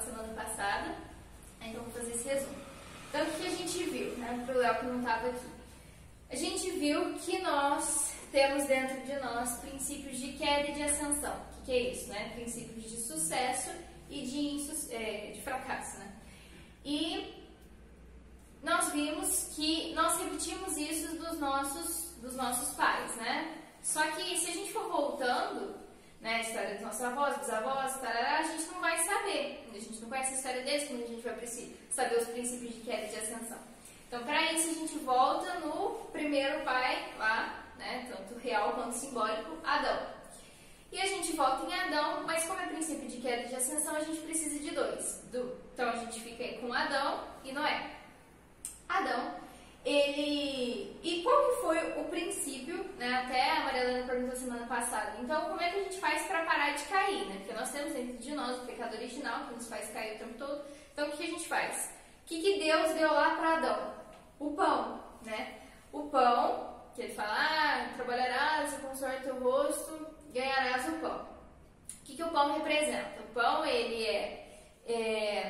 semana passada, então vou fazer esse resumo. Então, o que a gente viu, né, para o Léo que não estava aqui? A gente viu que nós temos dentro de nós princípios de queda e de ascensão. O que é isso, né? Princípios de sucesso e de fracasso, né? E nós vimos que nós repetimos isso dos nossos pais, né? Só que se a gente for voltando, né, a história dos nossos avós, bisavós, tarará, a gente não vai saber. A gente não conhece a história deles, como a gente vai saber os princípios de queda e de ascensão. Então, para isso, a gente volta no primeiro pai lá, né, tanto real quanto simbólico, Adão. E a gente volta em Adão, mas como é princípio de queda e de ascensão, a gente precisa de dois. Então, a gente fica aí com Adão e Noé. Adão, e qual que foi o princípio, né? Até a Maria Helena perguntou semana passada. Então, como é que a gente faz para parar de cair, né? Porque nós temos dentro de nós o pecado original, que nos faz cair o tempo todo. Então, o que a gente faz? O que Deus deu lá para Adão? O pão, né? O pão, que ele fala, trabalharás com suor teu rosto, ganharás o pão. O que o pão representa? O pão, ele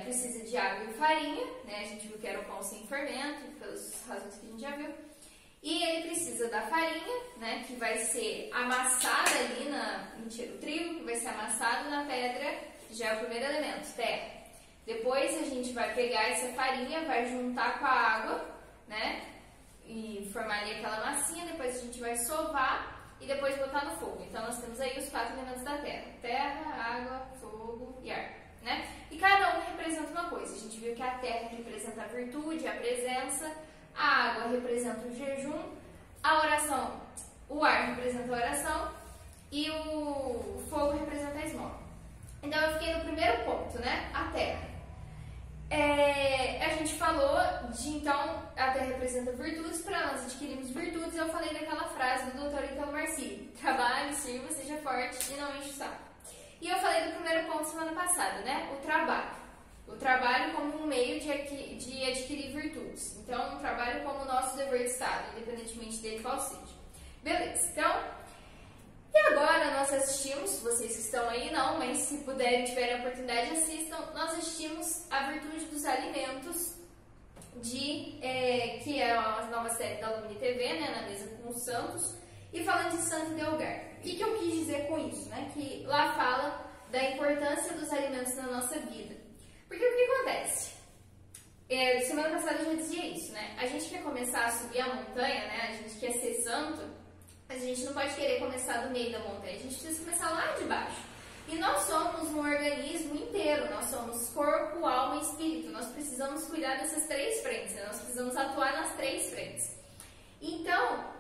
precisa de água e farinha, né? A gente viu que era o pão sem fermento, pelas razões que a gente já viu. E ele precisa da farinha, né? Que vai ser amassada ali o trigo, que vai ser amassado na pedra, que já é o primeiro elemento, terra. Depois a gente vai pegar essa farinha, vai juntar com a água, né? E formar ali aquela massinha, depois a gente vai sovar e depois botar no fogo. Então nós temos aí os 4 elementos da terra: terra, água, fogo e ar, né? E cada um representa uma coisa. A gente viu que a terra representa a virtude, a presença, a água representa o jejum, a oração, o ar representa a oração e o fogo representa a esmola. Então eu fiquei no primeiro ponto, né? A terra. A gente falou então, a terra representa virtudes, para nós adquirirmos virtudes. Eu falei daquela frase do Dr. Italo Marcilli: trabalhe, sirva, seja forte e não enche o saco. E eu falei do primeiro ponto semana passada, né? O trabalho. O trabalho como um meio de adquirir virtudes. Então, o trabalho como o nosso dever de Estado, independentemente dele qual seja. Beleza, então... E agora nós assistimos, vocês que estão aí não, mas se puderem, tiverem a oportunidade, assistam. Nós assistimos a virtude dos alimentos, que é a nova série da Lumine TV, né, na mesa com os santos. E falando de Santo Delgar, o que eu quis dizer com isso? Né? Que lá fala da importância dos alimentos na nossa vida. Porque o que acontece? Semana passada eu já dizia isso, né? A gente quer começar a subir a montanha, né? A gente quer ser santo, mas a gente não pode querer começar do meio da montanha, a gente precisa começar lá de baixo. E nós somos um organismo inteiro, nós somos corpo, alma e espírito. Nós precisamos cuidar dessas 3 frentes, né? Nós precisamos atuar nas 3 frentes. Então,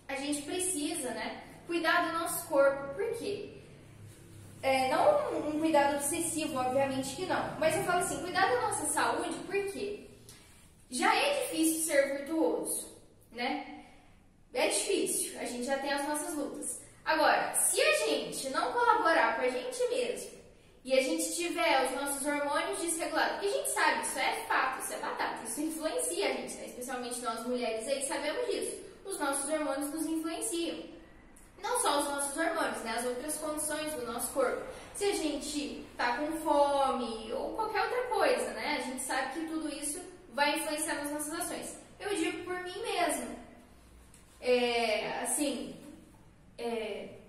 a gente precisa, né, cuidar do nosso corpo. Por quê? Não um cuidado obsessivo, obviamente que não. Mas eu falo assim, cuidar da nossa saúde, por quê? Já é difícil ser virtuoso, né? É difícil, a gente já tem as nossas lutas. Agora, se a gente não colaborar com a gente mesmo e a gente tiver os nossos hormônios desregulados, porque a gente sabe, isso é fato, isso é batata, isso influencia a gente, né? Especialmente nós mulheres aí sabemos disso. Os nossos hormônios nos influenciam. Não só os nossos hormônios, né? As outras condições do nosso corpo. Se a gente tá com fome ou qualquer outra coisa, né? A gente sabe que tudo isso vai influenciar nas nossas ações. Eu digo por mim mesma.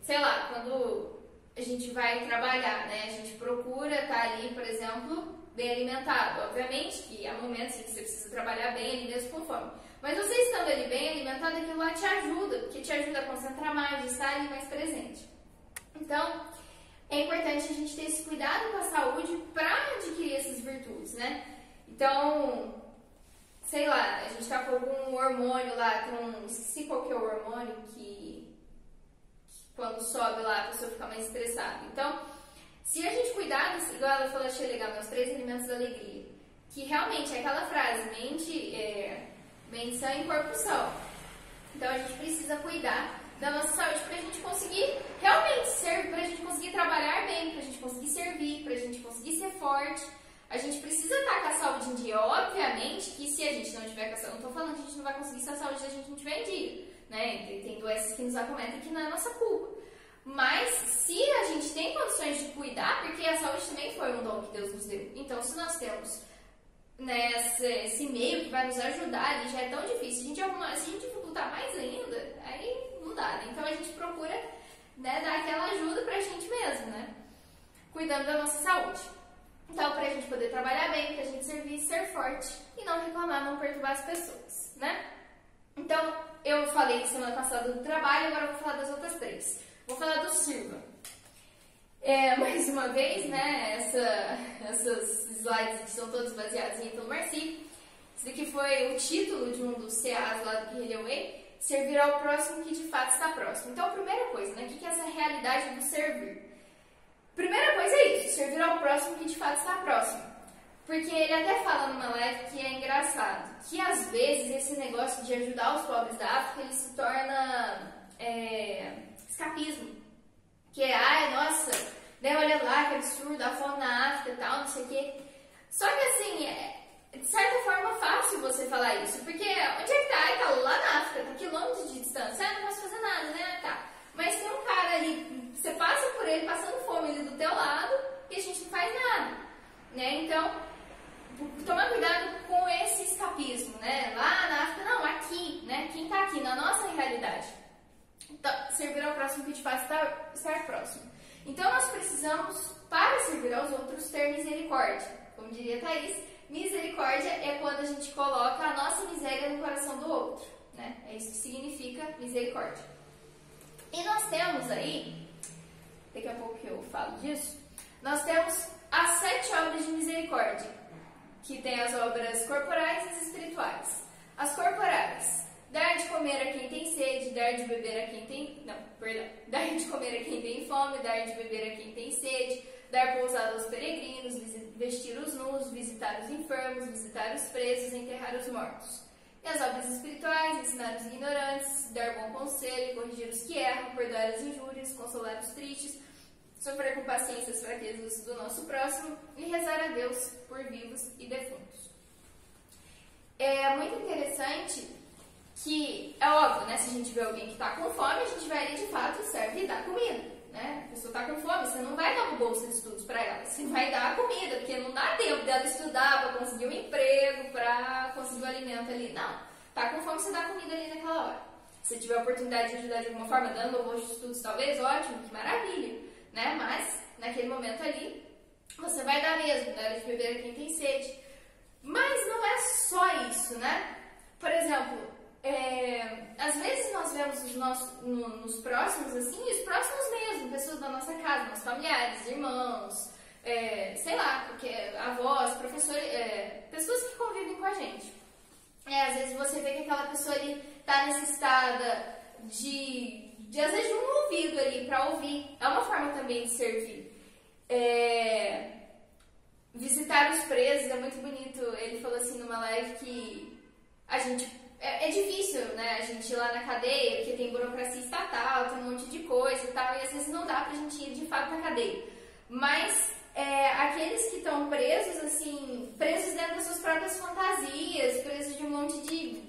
Sei lá, quando a gente vai trabalhar, né? A gente procura estar ali, por exemplo, bem alimentado. Obviamente que há momentos em que você precisa trabalhar bem ali mesmo com fome. Mas você estando ali bem alimentado, aquilo lá te ajuda, porque te ajuda a concentrar mais, a estar ali mais presente. Então, é importante a gente ter esse cuidado com a saúde para adquirir essas virtudes, né? Então, sei lá, a gente tá com algum hormônio lá, esqueci qual que é o hormônio que quando sobe lá a pessoa fica mais estressada. Então, se a gente cuidar, igual ela falou, achei legal, meus 3 alimentos da alegria, que realmente é aquela frase, mente sã e corpo são. Então, a gente precisa cuidar da nossa saúde pra gente conseguir realmente servir, pra gente conseguir trabalhar bem, pra gente conseguir servir, pra gente conseguir ser forte. A gente precisa estar com a saúde em dia. Obviamente que se a gente não tiver com a saúde, não tô falando que a gente não vai conseguir se a saúde da gente não tiver em dia, né? Tem doenças que nos acometem que não é nossa culpa. Mas se a gente tem condições de cuidar, porque a saúde também foi um dom que Deus nos deu. Então, se nós temos, né, esse meio que vai nos ajudar, e já é tão difícil, se a gente dificultar mais ainda, aí não dá, né? Então a gente procura, né, dar aquela ajuda pra gente mesmo, né? Cuidando da nossa saúde. Então, pra gente poder trabalhar bem, pra gente servir, ser forte e não reclamar, não perturbar as pessoas, né? Então, eu falei semana passada do trabalho, agora eu vou falar das outras 3. Vou falar do sirva. Mais uma vez, né, essas slides que são todas baseadas em Anton Marcy. Esse daqui foi o título de um dos CAs lá do Guerrilla Way, servir ao próximo que de fato está próximo. Então, a primeira coisa, né, o que é essa realidade do servir? Primeira coisa é isso, servir ao próximo que de fato está próximo. Porque ele até fala numa live que é engraçado, que às vezes esse negócio de ajudar os pobres da África, ele se torna escapismo. Que é, ai, nossa, né, olha lá que absurdo, a fome na África e tal, não sei o quê. Só que assim, de certa forma fácil você falar isso, porque onde é que tá? Ai, tá lá na África, tá quilômetros de distância, não posso fazer nada, né? Tá. Mas tem um cara ali, você passa por ele passando fome ali do teu lado e a gente não faz nada, né? Então, tomar cuidado com esse escapismo, né? Lá na África, não, aqui, né? Quem tá aqui, na nossa realidade. Então, servir ao próximo que te faz estar próximo. Então, nós precisamos, para servir aos outros, ter misericórdia. Como diria Thaís, misericórdia é quando a gente coloca a nossa miséria no coração do outro, né? É isso que significa misericórdia. E nós temos aí, daqui a pouco que eu falo disso, nós temos as 7 obras de misericórdia, que tem as obras corporais e as espirituais. As corporais: dar de comer a quem tem sede, dar de beber a quem tem... Não, perdão. Dar de comer a quem tem fome, dar de beber a quem tem sede, dar pousada aos peregrinos, vestir os nus, visitar os enfermos, visitar os presos, enterrar os mortos. E as obras espirituais: ensinar os ignorantes, dar bom conselho, corrigir os que erram, perdoar as injúrias, consolar os tristes, sofrer com paciência as fraquezas do nosso próximo e rezar a Deus por vivos e defuntos. É muito interessante que, é óbvio, né, se a gente vê alguém que está com fome, a gente vai ali de fato e serve e dá comida, né? A pessoa está com fome, você não vai dar uma bolsa de estudos para ela, você vai dar a comida, porque não dá tempo dela estudar para conseguir um emprego, para conseguir o alimento ali, não. Tá com fome, você dá comida ali naquela hora. Se tiver a oportunidade de ajudar de alguma forma, dando uma bolsa de estudos talvez, ótimo, que maravilha, né? Mas, naquele momento ali, você vai dar mesmo, na hora de beber a quem tem sede. Mas não é só isso, né? Por exemplo, às vezes nós vemos nos próximos, assim, os próximos mesmo, pessoas da nossa casa, nossos familiares, irmãos, sei lá, porque avós, professores, pessoas que convivem com a gente. Às vezes você vê que aquela pessoa ali está necessitada de às vezes de um ouvido ali para ouvir. É uma forma também de servir. Visitar os presos é muito bonito. Ele falou assim numa live que a gente... É difícil, né, a gente ir lá na cadeia, porque tem burocracia estatal, tem um monte de coisa e tal, e às vezes não dá pra gente ir de fato na cadeia. Mas aqueles que estão presos, assim, presos dentro das suas próprias fantasias, presos de um monte de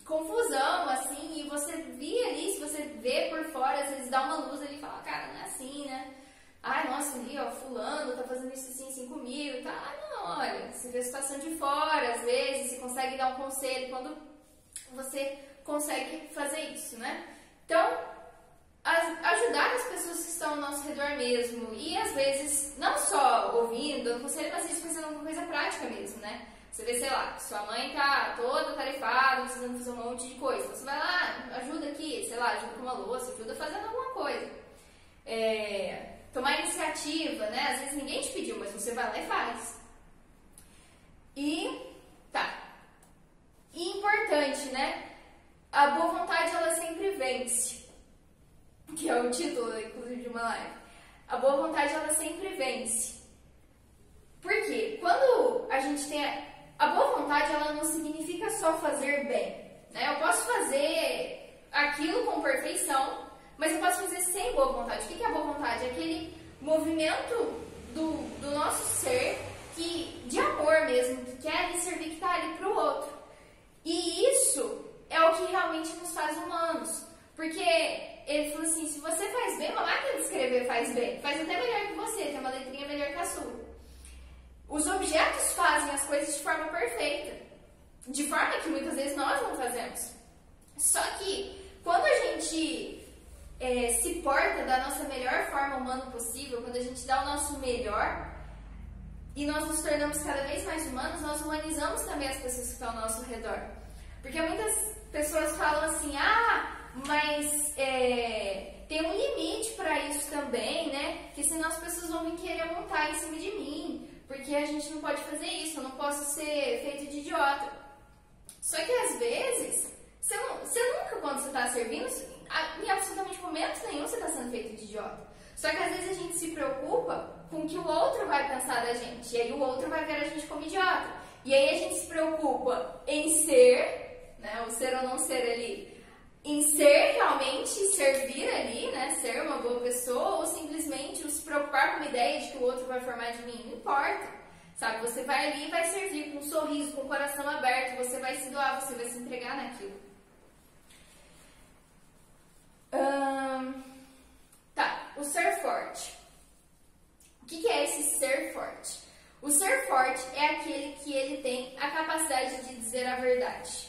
confusão, assim, e você vê ali, se você vê por fora, às vezes dá uma luz ali e fala, cara, não é assim, né? Ai, nossa, ali, ó, fulano tá fazendo isso assim comigo, tá? Ah, não, olha, você vê a situação de fora, às vezes, você consegue dar um conselho quando você consegue fazer isso, né? Então, ajudar as pessoas que estão ao nosso redor mesmo, e às vezes, não só ouvindo, dando conselho, mas isso fazendo alguma coisa prática mesmo, né? Você vê, sei lá, sua mãe tá toda tarefada, precisando fazer um monte de coisa. Você vai lá, ajuda aqui, sei lá, ajuda com uma louça, ajuda fazendo alguma coisa. Tomar iniciativa, né? Às vezes ninguém te pediu, mas você vai lá e faz. E importante, né? A boa vontade, ela sempre vence. Que é o título, inclusive, de uma live. A boa vontade, ela sempre vence. Por quê? Quando a gente tem... A boa vontade, ela não significa só fazer bem, né? Eu posso fazer aquilo com perfeição, mas eu posso fazer sem boa vontade. O que é a boa vontade? É aquele movimento do nosso ser de amor mesmo, que quer lhe servir, que está ali para o outro. E isso é o que realmente nos faz humanos. Porque ele falou assim, se você faz bem, uma máquina de escrever faz bem, faz até melhor que você, tem uma letrinha melhor que a sua. Os objetos fazem as coisas de forma perfeita, de forma que muitas vezes nós não fazemos. Só que quando a gente se porta da nossa melhor forma humana possível, quando a gente dá o nosso melhor e nós nos tornamos cada vez mais humanos, nós humanizamos também as pessoas que estão ao nosso redor. Porque muitas pessoas falam assim, mas tem um limite para isso também, né? Porque senão as pessoas vão vir querer montar em cima de mim, porque a gente não pode fazer isso, eu não posso ser feito de idiota. Só que às vezes, você nunca, quando você está servindo, em absolutamente momento nenhum você está sendo feito de idiota. Só que às vezes a gente se preocupa com o que o outro vai pensar da gente, e aí o outro vai ver a gente como idiota. E aí a gente se preocupa em ser, né, o ser ou não ser ali, em ser realmente, servir ali, né, ser uma boa pessoa, ou simplesmente se preocupar com uma ideia de que o outro vai formar de mim, não importa. Sabe, você vai ali e vai servir com um sorriso, com o coração aberto, você vai se doar, você vai se entregar naquilo. Tá, o ser forte. O que é esse ser forte? O ser forte é aquele que ele tem a capacidade de dizer a verdade,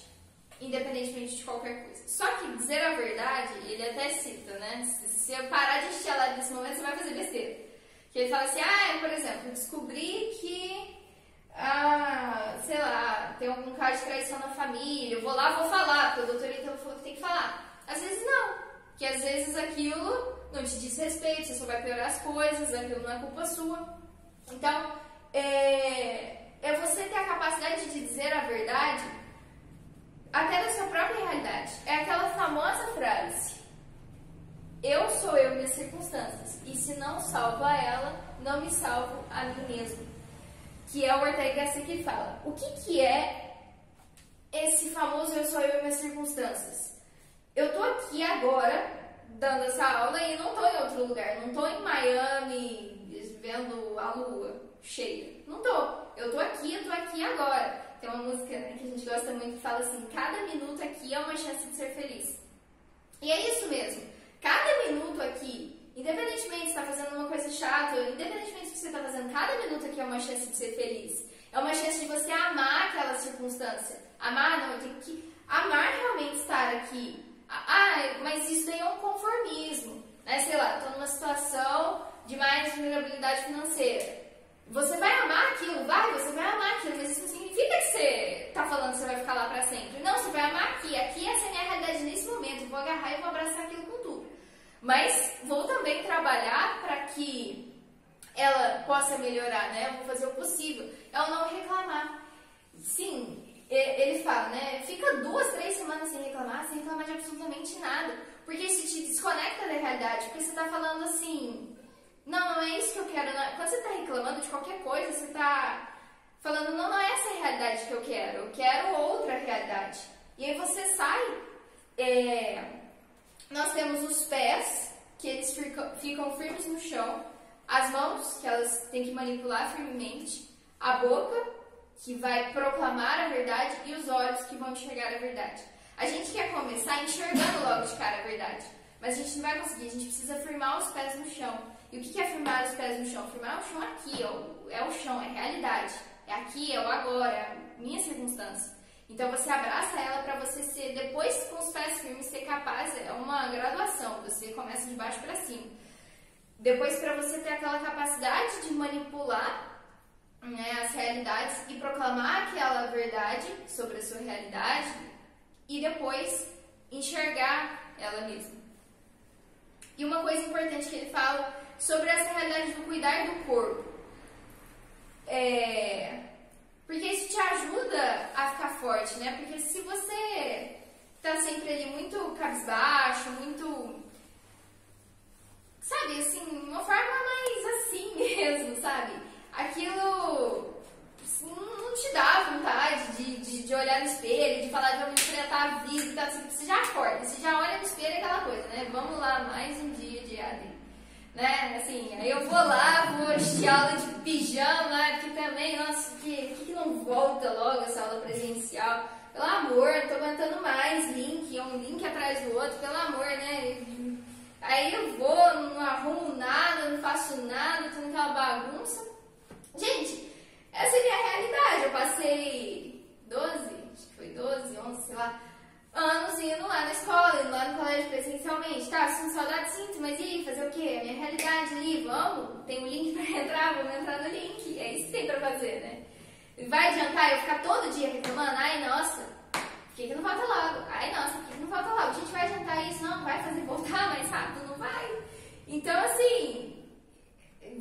independentemente de qualquer coisa. Só que dizer a verdade, ele até cita, né? Se eu parar de encher a lábio nesse momento, você vai fazer besteira. Que ele fala assim, por exemplo, descobri que, sei lá, tem algum caso de traição na família, eu vou lá, vou falar, porque o doutor então falou que tem que falar. Às vezes não, porque às vezes aquilo não te diz respeito, você só vai piorar as coisas, aquilo não é culpa sua. Então, é você ter a capacidade de dizer a verdade até da sua própria realidade. É aquela famosa frase, eu sou eu e minhas circunstâncias, e se não salvo a ela, não me salvo a mim mesmo. Que é o Ortega y Gasset que fala. O que é esse famoso eu sou eu e minhas circunstâncias? Eu tô aqui agora, dando essa aula, e não tô em outro lugar. Não tô em Miami, vendo a lua cheia. Não tô. Eu tô aqui agora. Tem uma música, né, que a gente gosta muito que fala assim, cada minuto aqui é uma chance de ser feliz. E é isso mesmo. Cada minuto aqui, independentemente se está fazendo uma coisa chata, independentemente do que você está fazendo, cada minuto aqui é uma chance de ser feliz. É uma chance de você amar aquela circunstância. Amar, não, eu tenho que amar realmente estar aqui. Mas isso daí é um conformismo. Né? Sei lá, estou numa situação de mais vulnerabilidade financeira. Você vai amar aquilo, você vai amar aquilo, mas isso não significa que você está falando que você vai ficar lá para sempre. Não, você vai amar aqui. Aqui essa é a minha realidade nesse momento. Eu vou agarrar e vou abraçar aquilo com tudo. Mas vou também trabalhar para que ela possa melhorar, né? Eu vou fazer o possível. É o não reclamar. Sim, ele fala, né? Fica 2, 3 semanas sem reclamar de absolutamente nada. Porque isso te desconecta da realidade. Porque você está falando assim, não é isso que eu quero. Não. Quando você está reclamando de qualquer coisa, você está falando, não é essa a realidade que eu quero outra realidade. E aí você sai. Nós temos os pés, que eles ficam firmes no chão, as mãos, que elas têm que manipular firmemente, a boca, que vai proclamar a verdade, e os olhos, que vão enxergar a verdade. A gente quer começar enxergando logo de cara a verdade, mas a gente não vai conseguir, a gente precisa firmar os pés no chão. E o que é firmar os pés no chão? Firmar o chão aqui, é o chão, é a realidade, é aqui, é o agora, é a minha circunstância. Então você abraça ela para você ser, depois com os pés firmes, ser capaz, é uma graduação, você começa de baixo para cima. Depois para você ter aquela capacidade de manipular, né, as realidades e proclamar aquela verdade sobre a sua realidade e depois enxergar ela mesma. E uma coisa importante que ele fala sobre essa realidade do cuidar do corpo. Porque isso te ajuda a ficar forte, né? Porque se você tá sempre ali muito cabisbaixo, muito, sabe, assim, uma forma mais assim mesmo, sabe? Aquilo não te dá vontade de olhar no espelho, de falar de vamos enfrentar a vida e tal, assim, você já acorda, você já olha no espelho e aquela coisa, né? Vamos lá, mais um dia de AD. Né? Assim, aí eu vou lá, vou assistir aula de pijama, que também, nossa, que não volta logo essa aula presencial? Pelo amor, não tô aguentando mais link, um link atrás do outro, pelo amor, né? Aí eu vou, não arrumo nada. faço nada, tô naquela bagunça. Gente, essa é a minha realidade. Eu passei 12, 11, sei lá, anos indo lá na escola, indo lá no colégio presencialmente. Tá, sinto saudade, sinto, mas e aí, fazer o quê? A minha realidade ali, vamos? Tem um link pra entrar, vamos entrar no link. É isso que tem pra fazer, né? Vai adiantar eu ficar todo dia reclamando? Ai, nossa, por que não falta logo? Ai, nossa, por que não falta logo? A gente vai adiantar isso? Não vai fazer voltar mais rápido? Não vai. Então, assim,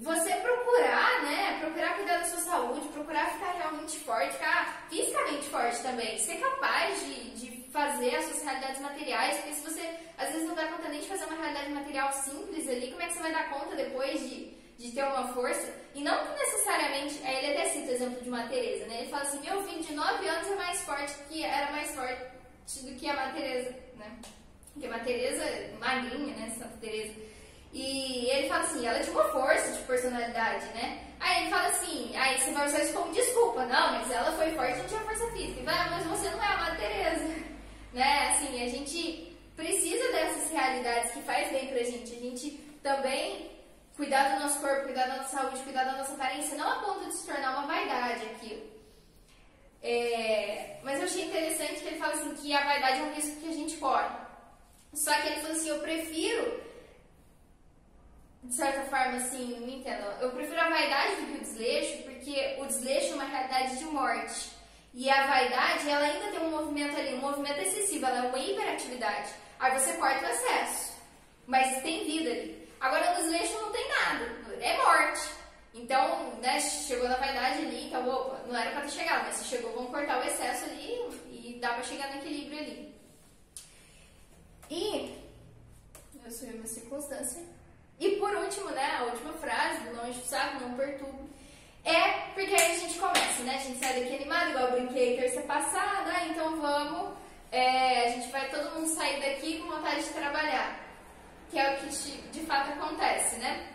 você procurar, né? Procurar cuidar da sua saúde, procurar ficar realmente forte, ficar fisicamente forte também. Ser capaz de fazer as suas realidades materiais, porque se você, às vezes, não dá conta nem de fazer uma realidade material simples ali, como é que você vai dar conta depois de ter uma força? E não que necessariamente, ele até cita o exemplo de uma Teresa, né? Ele fala assim, meu filho de 9 anos era mais forte do que a Madre Teresa, né? Porque a Madre Teresa, magrinha, né? Santa Teresa. E ele fala assim, ela tinha uma força de personalidade, né? Aí ele fala assim, aí você vai usar isso como desculpa, não, mas ela foi forte e não tinha força física. Vai, mas você não é a Madre Teresa, né? Assim, a gente precisa dessas realidades que faz bem pra gente. A gente também cuidar do nosso corpo, cuidar da nossa saúde, cuidar da nossa aparência, não a ponto de se tornar uma vaidade aquilo. Mas eu achei interessante que ele fala assim, que a vaidade é um risco que a gente corre. Só que ele falou assim, eu prefiro, de certa forma, assim, me entendam, eu prefiro a vaidade do que o desleixo, porque o desleixo é uma realidade de morte. E a vaidade, ela ainda tem um movimento ali, um movimento excessivo, ela é uma hiperatividade. Aí você corta o excesso, mas tem vida ali. Agora, no desleixo não tem nada, é morte. Então, né, chegou na vaidade ali, então, opa, não era pra ter chegado, mas se chegou, vamos cortar o excesso ali e dá pra chegar no equilíbrio ali. E, eu sou uma circunstância. E por último, né, a última frase, do longe do saco, não perturbo, é porque aí a gente começa, né, a gente sai daqui animado, igual eu brinquei terça passada, então vamos, a gente vai todo mundo sair daqui com vontade de trabalhar, que é o que de fato acontece, né?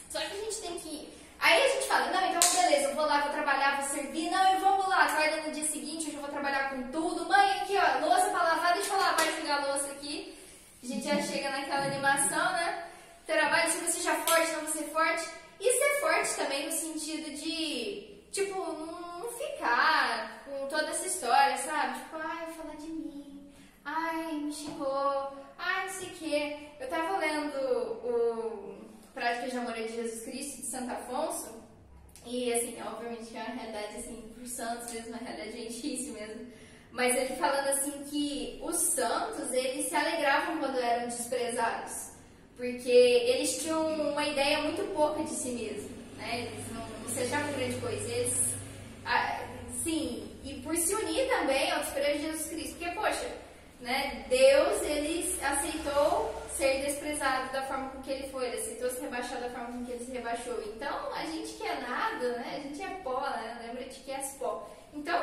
Só que a gente tem que... Aí a gente fala, não, então beleza, eu vou lá, vou trabalhar, vou servir, não, eu vou lá, acorda no dia seguinte, hoje eu vou trabalhar com tudo, mãe, aqui ó, louça pra lavar, deixa eu lavar e pegar a louça aqui, a gente já chega naquela animação, né? Trabalho, se você já forte, não você forte. E ser forte também no sentido de, tipo, não ficar com toda essa história, sabe? Tipo, ai, falar de mim, ai, me xingou, ai, não sei o quê. Eu tava lendo o Práticas de Amor de Jesus Cristo, de Santo Afonso, e, assim, obviamente é uma realidade, assim, para os santos mesmo, uma realidade gentíssima mesmo. Mas ele falando, assim, que os santos, eles se alegravam quando eram desprezados. Porque eles tinham uma ideia muito pouca de si mesmos, né? Eles não se achavam grande coisa. Eles, sim, e por se unir também ao desprezo de Jesus Cristo. Porque, poxa, né? Deus, ele aceitou ser desprezado da forma com que ele foi. Ele aceitou se rebaixar da forma com que ele se rebaixou. Então, a gente que é nada, né? A gente é pó, né? Lembra-te que és pó. Então,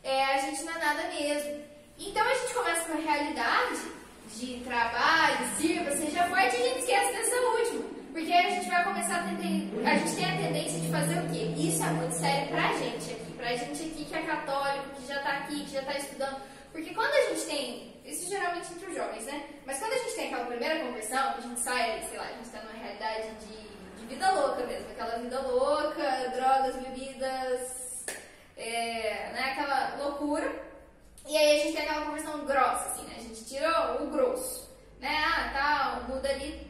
a gente não é nada mesmo. Então, a gente começa com a realidade de trabalho, sirva, seja forte, e a gente esquece dessa última. Porque a gente vai começar a ter, a gente tem a tendência de fazer o quê? Isso é muito sério pra gente aqui que é católico, que já tá aqui, que já tá estudando. Porque quando a gente tem, isso geralmente entre os jovens, né? Mas quando a gente tem aquela primeira conversão, que a gente sai, sei lá, a gente tá numa realidade de vida louca mesmo, aquela vida louca, drogas, bebidas, né? Aquela loucura. E aí a gente tem aquela conversão grossa, assim, né? A gente tira o grosso, né? Muda ali.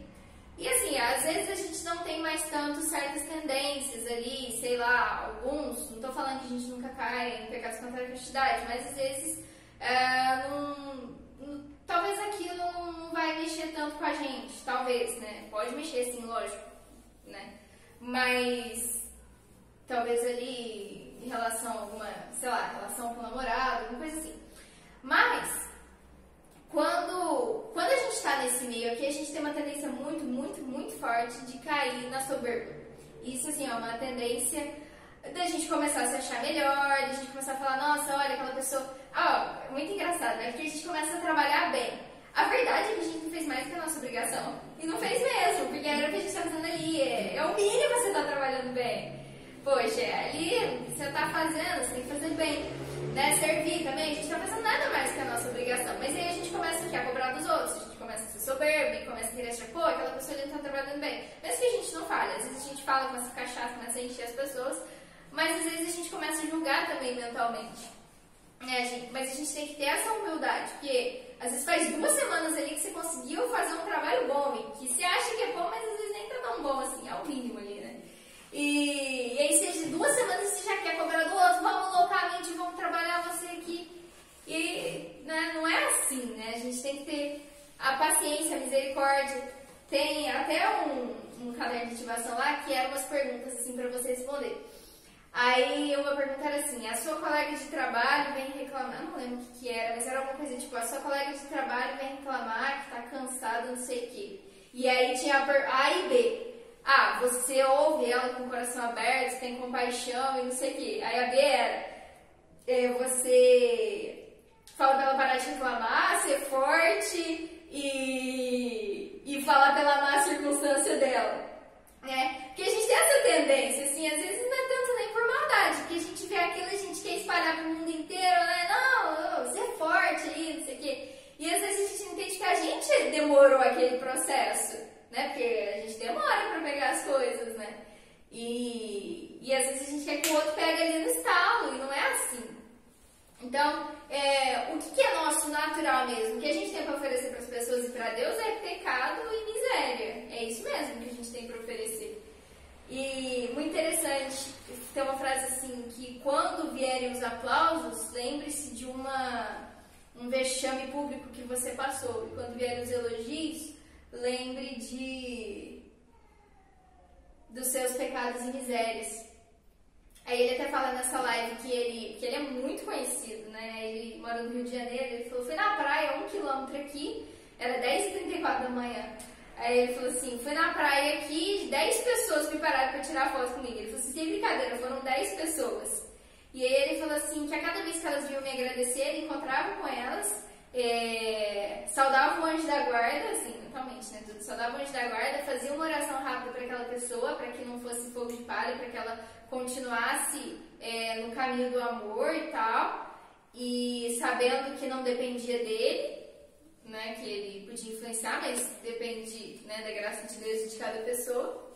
E assim, às vezes a gente não tem mais tanto certas tendências ali, sei lá, alguns, não tô falando que a gente nunca cai em pecados contra a castidade, mas às vezes talvez aquilo não vai mexer tanto com a gente, talvez, né? Pode mexer sim, lógico, né? Mas talvez ali em relação a alguma, sei lá, relação com o namorado, alguma coisa assim. Mas, quando a gente está nesse meio aqui, a gente tem uma tendência muito, muito, muito forte de cair na soberba. Isso, assim, é uma tendência da gente começar a se achar melhor, da gente começar a falar, nossa, olha, aquela pessoa... muito engraçado, né? Porque a gente começa a trabalhar bem. A verdade é que a gente não fez mais que a nossa obrigação. E não fez mesmo, porque era o que a gente está fazendo ali. É o mínimo você estar trabalhando bem. Poxa, ali você está fazendo, você tem que fazer bem, né? Servir também, a gente não está fazendo nada mais que a nossa obrigação. Mas aí a gente começa aqui a cobrar dos outros, a gente começa a ser soberba e começa a querer achar, pô, aquela pessoa ali não tá trabalhando bem. Mesmo que a gente não fale, às vezes a gente fala, começa a ficar chato, começa a encher as pessoas, mas às vezes a gente começa a julgar também mentalmente. Mas a gente tem que ter essa humildade, porque às vezes faz 2 semanas ali que você conseguiu fazer um trabalho bom, que você acha que é bom, mas às vezes nem tá tão bom assim, é o mínimo ali, né? E aí, seja 2 semanas você já quer cobrar do outro, vamos loucamente, vamos trabalhar você aqui. E né, não é assim, né? A gente tem que ter a paciência, a misericórdia. Tem até um caderno de ativação lá que eram umas perguntas assim para você responder. Aí uma pergunta era assim, a sua colega de trabalho vem reclamar, não lembro o que era, mas era alguma coisa tipo, a sua colega de trabalho vem reclamar que tá cansada, não sei o quê. E aí tinha A e B. Ah, você ouve ela com o coração aberto, tem compaixão e não sei o quê. Aí a B era, você fala pra ela parar de reclamar, ser forte e falar pela má circunstância dela. Porque a gente tem essa tendência, assim, às vezes não é tanto nem por maldade, porque a gente vê aquilo e a gente quer espalhar pro mundo inteiro, né? Não, você é forte aí, não sei o quê. E às vezes a gente entende que a gente demorou aquele processo, né? Porque a gente demora pra pegar as coisas, né? E às vezes a gente quer que o outro pegue ali no estalo, e não é assim. Então, o que é nosso natural mesmo? O que a gente tem para oferecer para as pessoas e para Deus é pecado e miséria. É isso mesmo que a gente tem para oferecer. E muito interessante, tem uma frase assim, que quando vierem os aplausos, lembre-se de um vexame público que você passou. E quando vierem os elogios, lembre dos seus pecados e misérias. Aí ele até fala nessa live que ele é muito conhecido, né? Ele mora no Rio de Janeiro, ele falou, fui na praia 1 quilômetro aqui, era 10h34 da manhã. Aí ele falou assim, fui na praia aqui, 10 pessoas me pararam pra tirar foto comigo. Ele falou assim, sem brincadeira, foram 10 pessoas. E aí ele falou assim, que a cada vez que elas vinham me agradecer, ele encontrava com elas, saudava o anjo da guarda, assim, mentalmente, né? Tudo, saudava o anjo da guarda, fazia uma oração rápida para aquela pessoa, para que não fosse fogo de palha, para que ela continuasse no caminho do amor e tal, e sabendo que não dependia dele, né? Que ele podia influenciar, mas depende, né, da graça de Deus e de cada pessoa,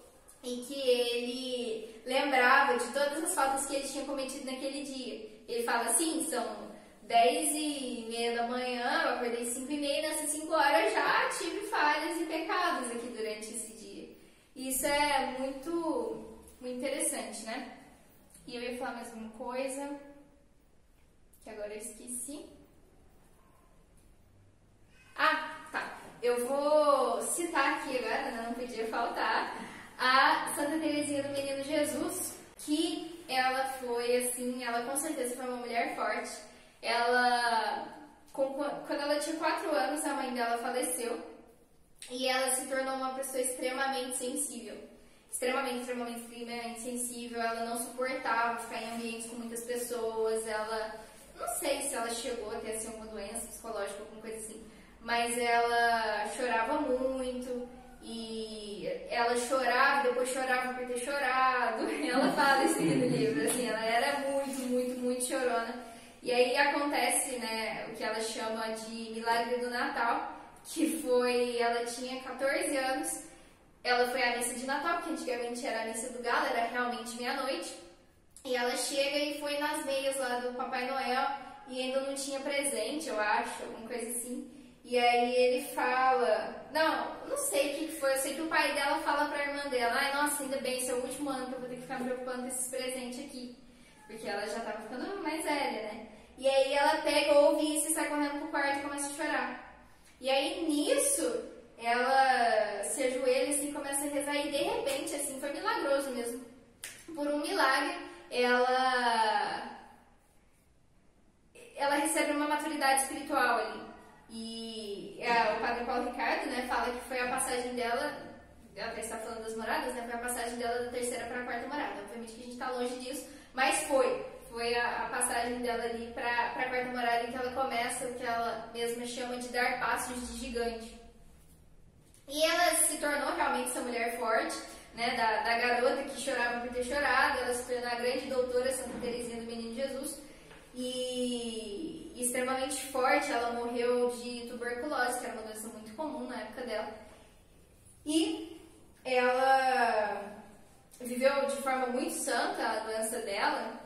e que ele lembrava de todas as faltas que ele tinha cometido naquele dia. Ele fala assim, são 10h30 da manhã, eu acordei 5h30, nessas 5 horas já tive falhas e pecados aqui durante esse dia. Isso é muito interessante, né? E eu ia falar mais uma coisa, que agora eu esqueci. Tá. Eu vou citar aqui agora, né? Não podia faltar, a Santa Teresinha do Menino Jesus, que ela foi assim, ela com certeza foi uma mulher forte. Quando ela tinha 4 anos, a mãe dela faleceu e ela se tornou uma pessoa extremamente sensível. Extremamente sensível. Ela não suportava ficar em ambientes com muitas pessoas. Ela, não sei se ela chegou a ter assim, alguma doença psicológica, alguma coisa assim, mas ela chorava muito. E ela chorava, depois chorava por ter chorado. Ela fala isso aqui no livro, assim, ela era muito chorona. E aí acontece, né, o que ela chama de milagre do Natal, que foi, ela tinha 14 anos, ela foi à missa de Natal, porque antigamente era a missa do galo, era realmente meia-noite, e ela chega e foi nas meias lá do Papai Noel, e ainda não tinha presente, eu acho, alguma coisa assim. E aí ele fala, não sei o que foi, eu sei que o pai dela fala pra irmã dela, ai, nossa, ainda bem, esse é o último ano que eu vou ter que ficar me preocupando com esses presentes aqui. Porque ela já tava ficando mais velha, né? E aí ela pega, ouve isso e sai correndo pro quarto e começa a chorar. E aí nisso, ela se ajoelha assim, começa a rezar e de repente, assim, foi milagroso mesmo. Por um milagre, ela recebe uma maturidade espiritual ali. E o padre Paulo Ricardo, né, fala que foi a passagem dela, ela está falando das moradas, né, foi a passagem dela da 3ª para a 4ª morada. Obviamente que a gente está longe disso, mas foi a passagem dela ali para a 4ª morada, em que ela começa o que ela mesma chama de dar passos de gigante. E ela se tornou realmente essa mulher forte, né, da garota que chorava por ter chorado, ela se tornou a grande doutora Santa Teresinha do Menino Jesus. e extremamente forte. Ela morreu de tuberculose, que era uma doença muito comum na época dela. E ela viveu de forma muito santa a doença dela.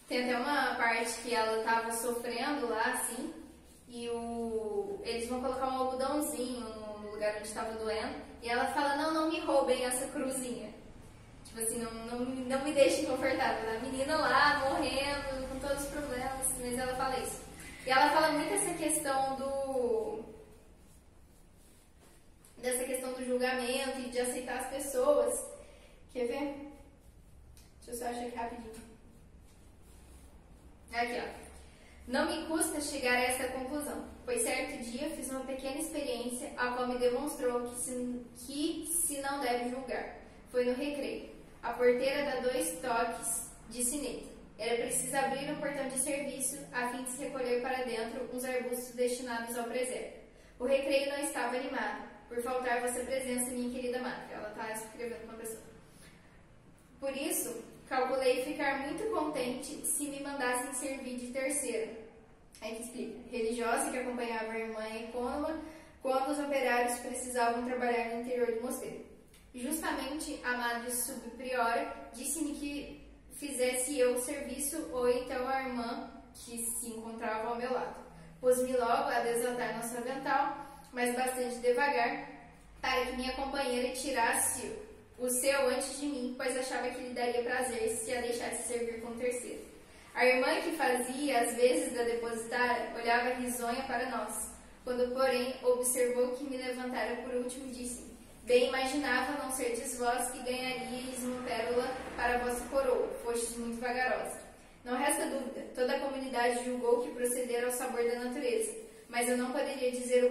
Tem até uma parte que ela estava sofrendo lá, assim, e eles vão colocar um algodãozinho no lugar onde estava doendo, e ela fala, não me roubem essa cruzinha. Tipo assim, não me deixem confortável. A menina lá, morrendo, com todos os problemas, mas ela fala isso. E ela fala muito essa questão dessa questão do julgamento e de aceitar as pessoas. Quer ver? Deixa eu só achar aqui rapidinho. Aqui, ó. Não me custa chegar a essa conclusão, pois certo dia fiz uma pequena experiência a qual me demonstrou que se não deve julgar. Foi no recreio. A porteira dá 2 toques de sineta. Era preciso abrir um portão de serviço a fim de se recolher para dentro uns arbustos destinados ao presépio. O recreio não estava animado, por faltar vossa presença, minha querida madre. Ela está escrevendo uma pessoa. Por isso, calculei ficar muito contente se me mandassem servir de terceira. Aí que explica. Religiosa que acompanhava a irmã Ecônoma quando os operários precisavam trabalhar no interior do mosteiro. Justamente a madre subpriora disse-me que fizesse eu o serviço ou então a irmã que se encontrava ao meu lado. Pus-me logo a desatar nosso avental, mas bastante devagar, para que minha companheira tirasse o seu antes de mim, pois achava que lhe daria prazer se a deixasse servir com o terceiro. A irmã que fazia as vezes da depositária olhava risonha para nós. Quando, porém, observou que me levantara por último, disse: bem imaginava não serdes vós que ganharíeis uma pérola para a vossa coroa, fostes muito vagarosa. Não resta dúvida, toda a comunidade julgou que procedera ao sabor da natureza, mas eu não poderia dizer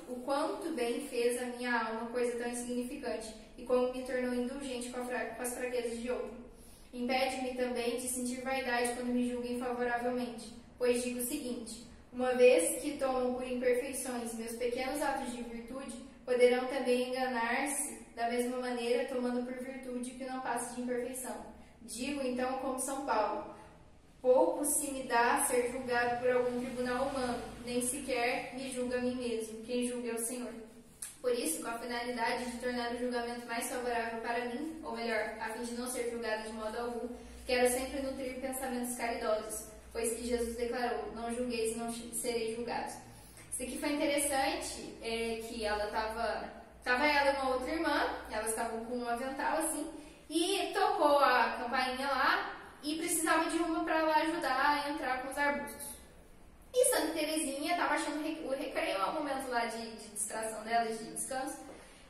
o quanto bem fez a minha alma coisa tão insignificante, e como me tornou indulgente com as fraquezas de outro. Impede-me também de sentir vaidade quando me julguem favoravelmente, pois digo o seguinte: uma vez que tomam por imperfeições meus pequenos atos de virtude, poderão também enganar-se da mesma maneira, tomando por virtude o que não passa de imperfeição. Digo então como São Paulo: pouco se me dá ser julgado por algum tribunal humano, nem sequer me julga a mim mesmo, quem julga é o Senhor. Por isso, com a finalidade de tornar o julgamento mais favorável para mim, ou melhor, a fim de não ser julgada de modo algum, quero sempre nutrir pensamentos caridosos, pois que Jesus declarou: não julgueis e não sereis julgados. Isso aqui foi interessante, que ela estava ela e uma outra irmã, elas estavam com um avental assim, e tocou a campainha lá e precisava de uma para lá ajudar a entrar com os arbustos. E Santa Teresinha estava achando o recreio é um momento lá de distração dela, de descanso,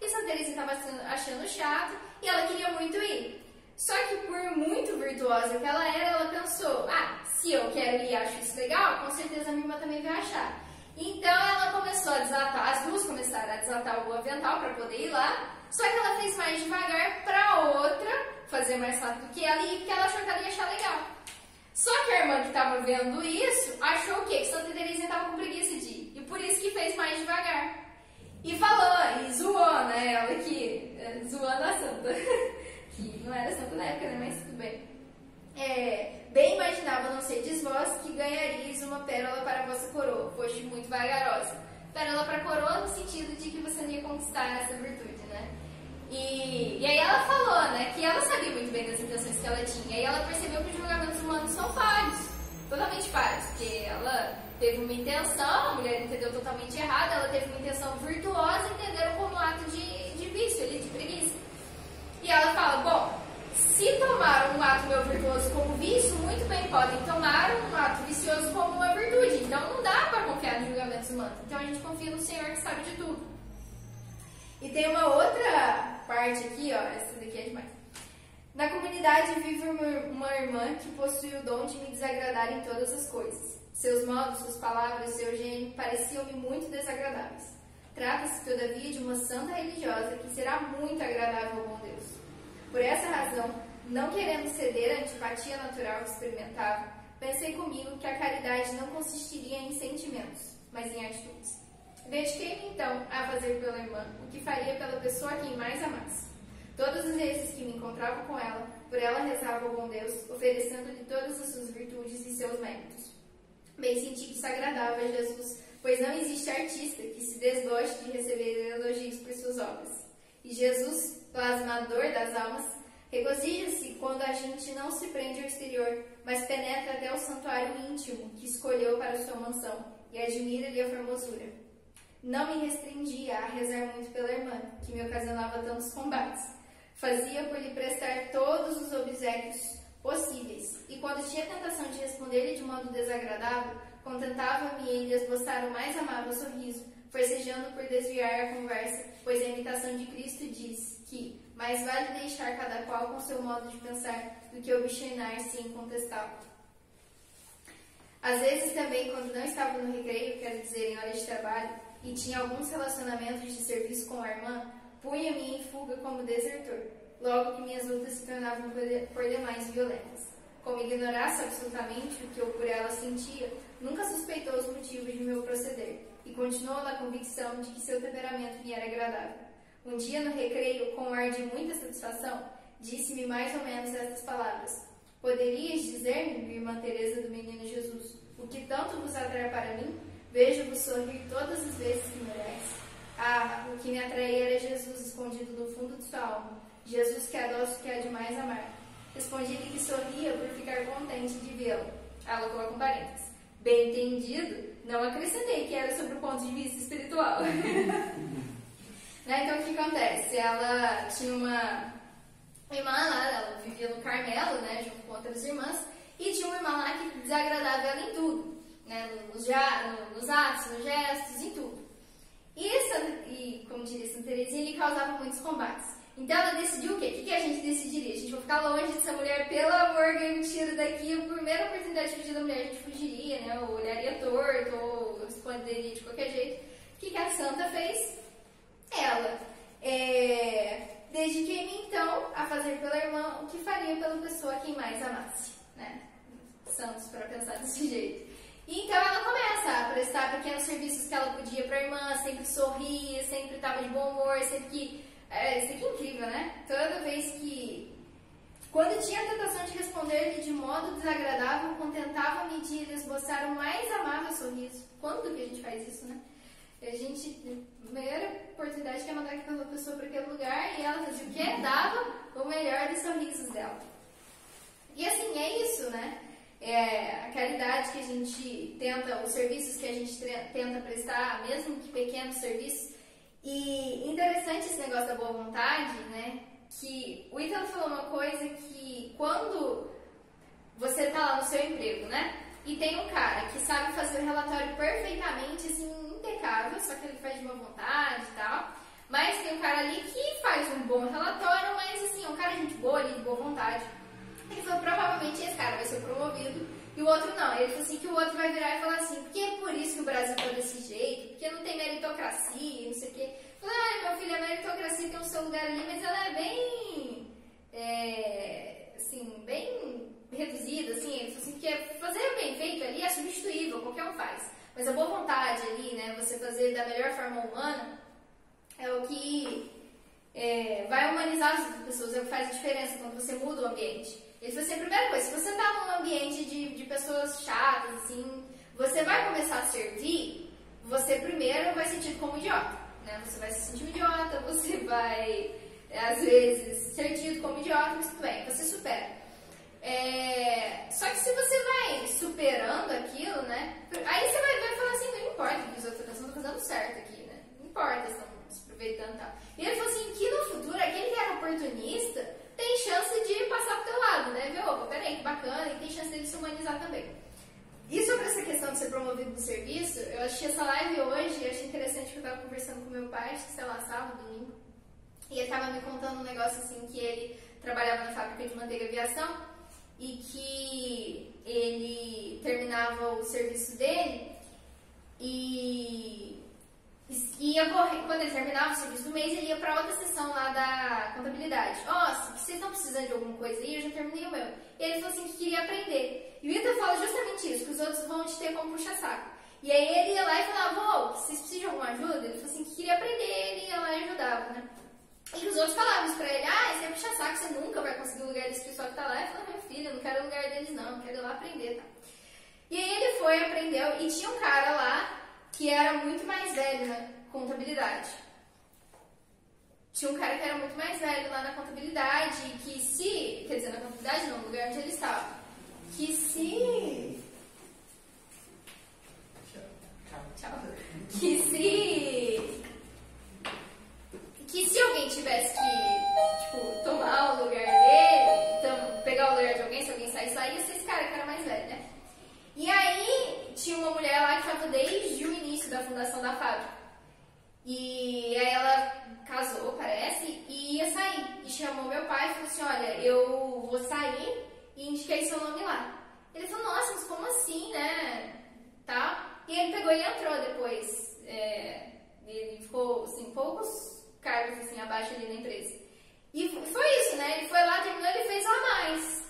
e Santa Teresinha estava achando chato e ela queria muito ir. Só que por muito virtuosa que ela era, ela pensou: se eu quero ir e acho isso legal, com certeza a minha irmã também vai achar. Então ela começou a desatar, as duas começaram a desatar o avental para poder ir lá, só que ela fez mais devagar para a outra fazer mais rápido que ela e porque ela achou que ela ia achar legal. Só que a irmã que estava vendo isso achou o quê? Que Santa Teresinha estava com preguiça de ir, e por isso que fez mais devagar. E falou, e zoou, né, ela que zoando a santa, que não era santa na época, né, mas tudo bem. Bem imaginava não serdes vós que ganharíeis uma pérola para a vossa coroa, foste muito vagarosa. Pérola para coroa no sentido de que você não ia conquistar essa virtude, né? E aí ela falou, né, que ela sabia muito bem das intenções que ela tinha, e ela percebeu que os julgamentos humanos são falhos, totalmente falhos, porque ela teve uma intenção, a mulher entendeu totalmente errado, ela teve uma intenção virtuosa, entenderam como um ato de vício, ali, de preguiça. E ela fala: bom, se tomaram um ato meu virtuoso como vício, muito bem podem tomar um ato vicioso como uma virtude. Então não dá para confiar nos julgamentos humanos. Então a gente confia no Senhor que sabe de tudo. E tem uma outra parte aqui, ó, essa daqui é demais. Na comunidade vive uma irmã que possui o dom de me desagradar em todas as coisas. Seus modos, suas palavras, seu gênio pareciam-me muito desagradáveis. Trata-se, todavia, de uma santa religiosa que será muito agradável ao bom Deus. Por essa razão, não querendo ceder à antipatia natural que experimentava, pensei comigo que a caridade não consistiria em sentimentos, mas em atitudes. Dediquei-me então a fazer pela irmã o que faria pela pessoa a quem mais amasse. Todas as vezes que me encontrava com ela, por ela rezava ao bom Deus, oferecendo-lhe todas as suas virtudes e seus méritos. Bem senti que isso agradava a Jesus, pois não existe artista que se desgoste de receber elogios por suas obras. E Jesus, plasmador das almas, regozija-se quando a gente não se prende ao exterior, mas penetra até o santuário íntimo que escolheu para sua mansão e admira-lhe a formosura. Não me restringia a rezar muito pela irmã, que me ocasionava tantos combates. Fazia por lhe prestar todos os obséquios possíveis, e quando tinha tentação de responder-lhe de modo desagradável, contentava-me em lhe esboçar o mais amável sorriso, forcejando por desviar a conversa, pois a imitação de Cristo diz que mais vale deixar cada qual com seu modo de pensar do que obstinar-se em contestá-lo. Às vezes também, quando não estava no recreio, quero dizer, em hora de trabalho, e tinha alguns relacionamentos de serviço com a irmã, punha-me em fuga como desertor, logo que minhas lutas se tornavam por demais violentas. Como ignorasse absolutamente o que eu por ela sentia, nunca suspeitou os motivos de meu proceder, e continuou na convicção de que seu temperamento me era agradável. Um dia, no recreio, com um ar de muita satisfação, disse-me mais ou menos estas palavras: poderias dizer-me, irmã Teresa do Menino Jesus, o que tanto vos atrai para mim? Vejo-vos sorrir todas as vezes que me olhais. Ah, o que me atraía era Jesus escondido no fundo de sua alma, Jesus que adoça o que há de mais amar. Respondi-lhe que sorria por ficar contente de vê-lo. Ela colocou um parênteses. Bem entendido, não acrescentei que era sobre o ponto de vista espiritual. Então, o que acontece? Ela tinha uma irmã lá, ela vivia no Carmelo, né, junto com outras irmãs, e tinha uma irmã lá que desagradava ela em tudo, né, nos atos, nos gestos, em tudo. E como diria Santa Teresinha, ele causava muitos combates. Então ela decidiu o quê? O que a gente decidiria? A gente vai ficar longe dessa mulher, pelo amor, que eu me tiro daqui. A primeira oportunidade de fugir da mulher, a gente fugiria, né? Ou olharia torto, ou responderia de qualquer jeito. O que a santa fez? Ela dediquei-me então a fazer pela irmã o que faria pela pessoa a quem mais amasse, né? Santos para pensar desse jeito. E então ela começa a prestar pequenos serviços que ela podia para a irmã, sempre sorria, sempre estava de bom humor, sempre que... isso aqui é incrível, né? Toda vez que... Quando tinha a tentação de responder-lhe de modo desagradável, contentava-me de lhe esboçar o mais amável sorriso. Quando que a gente faz isso, né? A primeira oportunidade que é mandar aquela pessoa para aquele lugar, e ela fazia o quê? Dava o melhor dos sorrisos dela. E assim, é isso, né? A caridade que a gente tenta, os serviços que a gente tenta prestar, mesmo que pequenos serviços. E interessante esse negócio da boa vontade, né? Que o Ítalo falou uma coisa que quando você está lá no seu emprego, né? E tem um cara que sabe fazer o relatório perfeitamente, assim, impecável, só que ele faz de boa vontade e tal. Mas tem um cara ali que faz um bom relatório, mas assim, é um cara de gente boa ali, de boa vontade. Ele falou, provavelmente esse cara vai ser promovido e o outro não. Ele falou assim, que o outro vai virar e falar assim, porque é por isso que o Brasil tá desse jeito, porque não tem meritocracia, não sei o quê. Eu falei, meu filho, a meritocracia tem o seu lugar ali, mas ela é bem, assim, bem reduzida, assim. Ele falou assim, porque fazer bem feito ali é substituível, qualquer um faz. Mas a boa vontade ali, né, você fazer da melhor forma humana, é o que vai humanizar as pessoas, é o que faz a diferença quando você muda o ambiente. Ele falou assim, a primeira coisa, se você está num ambiente de pessoas chatas, assim, você vai começar a servir, você primeiro vai se sentir como idiota, né? Você vai se sentir um idiota, você vai, às vezes, ser tido como idiota, mas tudo bem, você supera. Só que se você vai superando aquilo, né? Aí você vai falar assim, não importa o que os outros estão fazendo certo aqui, né? Não importa, estão se aproveitando e tal. E ele falou assim, que no futuro, aquele que era oportunista tem chance de passar pro teu lado, né? Viu? Opa, peraí, que bacana, e tem chance dele se humanizar também. E sobre essa questão de ser promovido no serviço, eu assisti essa live hoje e achei interessante que eu estava conversando com meu pai, acho que sei lá, sábado, domingo, e ele estava me contando um negócio assim, que ele trabalhava na fábrica de manteiga aviação e que ele terminava o serviço dele e ia correr, quando ele terminava o serviço do mês, ele ia para outra sessão lá da contabilidade. Se vocês estão precisando de alguma coisa aí, eu já terminei o meu. E ele falou assim que queria aprender. E o Ita fala justamente isso, que os outros vão te ter como puxar saco. E aí ele ia lá e falava, vocês precisam de alguma ajuda? Ele falou assim que queria aprender, ele ia lá e ajudava, né? E os outros falavam isso pra ele, puxar saco, você nunca vai conseguir o lugar desse pessoal que tá lá. Ele falou, meu filho, eu não quero o lugar deles não, eu quero ir lá aprender, tá? E aí ele foi, aprendeu, e tinha um cara lá que era muito mais velho na contabilidade. Tinha um cara que era muito mais velho lá na contabilidade, que se... Quer dizer, na contabilidade não, no lugar onde ele estava. Que se... Tchau. Que se alguém tivesse que, tipo, tomar o lugar dele, então, pegar o lugar de alguém, se alguém saísse lá, ia ser esse cara que era mais velho, né? E aí, tinha uma mulher lá que estava desde o início da fundação da fábrica. E aí ela casou, parece, e ia sair. E chamou meu pai e falou assim, olha, eu vou sair e indiquei seu nome lá. Ele falou, nossa, mas como assim, né? Tá? E ele pegou e entrou depois. Ele ficou, assim, poucos cargos, assim, abaixo ali na empresa. E foi isso, né? Ele foi lá, terminou, ele fez a mais.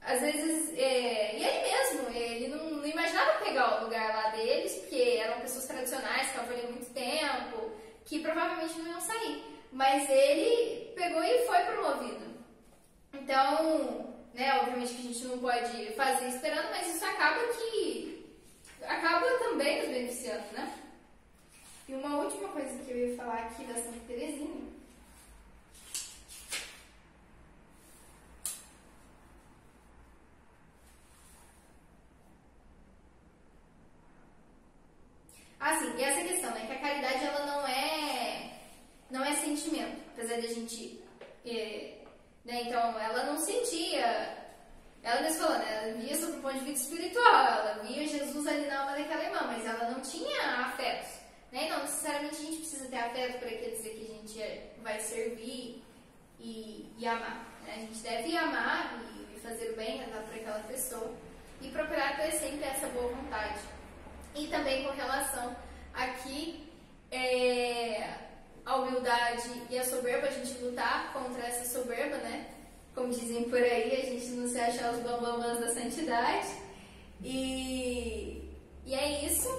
Às vezes, e ele mesmo, ele não imaginava pegar o lugar lá deles, porque eram pessoas tradicionais, que estavam ali há muito tempo, que provavelmente não iam sair. Mas ele pegou e foi promovido. Então, né, obviamente que a gente não pode fazer esperando, mas isso acaba também nos beneficiando, né? E uma última coisa que eu ia falar aqui da Santa Teresinha. Assim, e essa questão, né, que a caridade ela não é sentimento, apesar da gente, né, então ela não sentia, ela mesmo falando, ela via sob o ponto de vista espiritual, ela via Jesus ali na alma daquela irmã, mas ela não tinha afetos, né, não necessariamente a gente precisa ter afeto para quer dizer que a gente vai servir e amar, né, a gente deve amar e fazer o bem para aquela pessoa e procurar ter sempre essa boa vontade. E também com relação aqui a humildade e a soberba, a gente lutar contra essa soberba, né? Como dizem por aí, a gente não se achar os bambambãs da santidade. E é isso.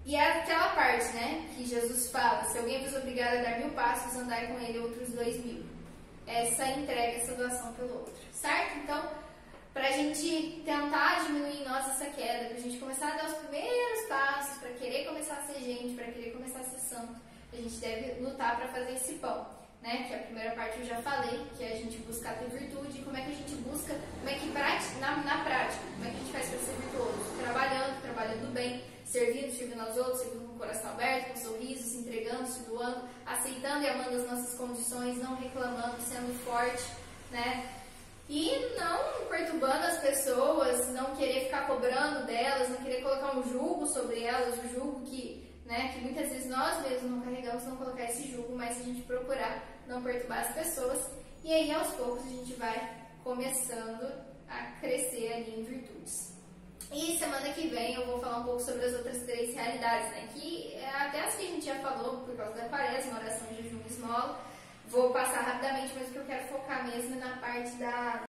E é aquela parte, né? Que Jesus fala, se alguém vos obrigar a dar 1000 passos, andai com ele outros 2000. Essa entrega, essa doação pelo outro, certo? Então, para a gente tentar diminuir em nós essa queda, para a gente começar a dar os primeiros passos, para querer começar a ser gente, para querer começar a ser santo, a gente deve lutar para fazer esse pão, né? Que a primeira parte eu já falei, que é a gente buscar ter virtude, como é que a gente busca, como é que na prática, como é que a gente faz para ser virtuoso? Trabalhando bem, servindo aos outros, servindo com o coração aberto, com sorrisos, se entregando, se doando, aceitando e amando as nossas condições, não reclamando, sendo forte, né? E não perturbando as pessoas, não querer ficar cobrando delas, não querer colocar um jugo sobre elas, um jugo que muitas vezes nós mesmos não carregamos, não colocar esse jugo, mas a gente procurar não perturbar as pessoas. E aí, aos poucos, a gente vai começando a crescer ali em virtudes. E semana que vem eu vou falar um pouco sobre as outras 3 realidades, né? Que até as que a gente já falou por causa da quaresma, oração, jejum e esmola. Vou passar rapidamente, mas o que eu quero focar mesmo é na parte